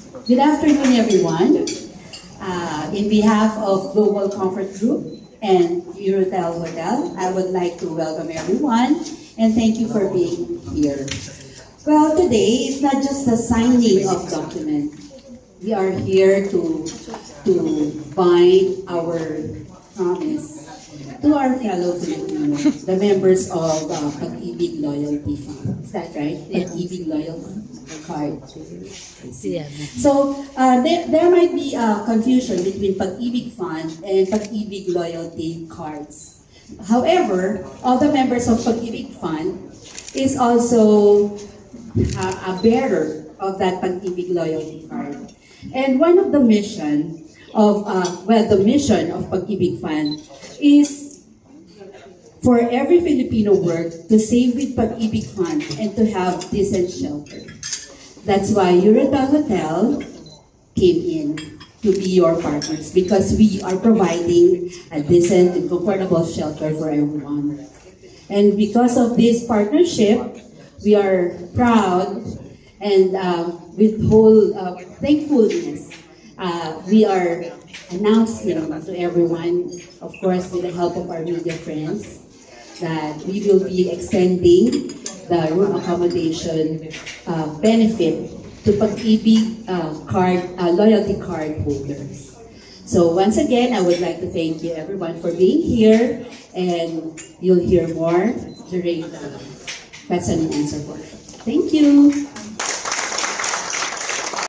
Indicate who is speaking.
Speaker 1: Good afternoon, everyone. In behalf of Global Comfort Group and Eurotel Hotel, I would like to welcome everyone and thank you for being here. Well, today is not just the signing of document. We are here to bind our promise to our fellow Filipinos, the members of Pag-ibig Loyalty Fund. Is that right? Pag-ibig Loyalty Card. So there might be a confusion between Pag-ibig Fund and Pag-ibig Loyalty Cards. However, all the members of Pag-ibig Fund is also a bearer of that Pag-ibig Loyalty Card. And one of the mission of the mission of Pag-ibig Fund is for every Filipino work to save with Pag-ibig Fund and to have decent shelter. That's why Eurotel Hotel came in to be your partners, because we are providing a decent and comfortable shelter for everyone. And because of this partnership, we are proud and with whole thankfulness, we are announcing to everyone, of course with the help of our media friends, that we will be extending the room accommodation benefit to Pag-ibig loyalty card holders. So once again, I would like to thank you everyone for being here, and you'll hear more during the question and answer portion. Thank you.